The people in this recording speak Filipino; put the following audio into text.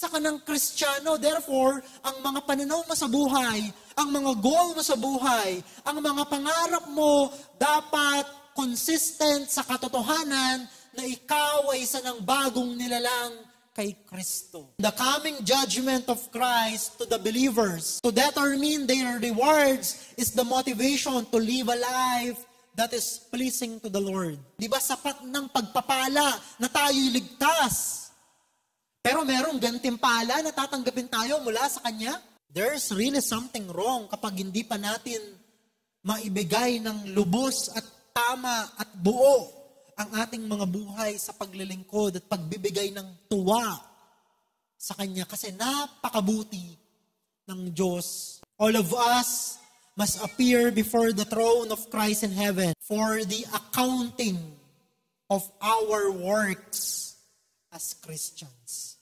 sa kanang Kristiyano. Therefore, ang mga pananaw mo sa buhay, ang mga goal mo sa buhay, ang mga pangarap mo dapat consistent sa katotohanan na ikaw ay isa ng bagong nilalang kay Kristo. The coming judgment of Christ to the believers, to determine their rewards, is the motivation to live a life that is pleasing to the Lord. Di ba sapat ng pagpapala na tayo'y ligtas? Pero merong gantimpala na tatanggapin tayo mula sa Kanya? There's really something wrong kapag hindi pa natin maibigay ng lubos at tama at buo ang ating mga buhay sa paglilingkod at pagbibigay ng tuwa sa Kanya. Kasi napakabuti ng Diyos. All of us must appear before the throne of Christ in heaven for the accounting of our works as Christians.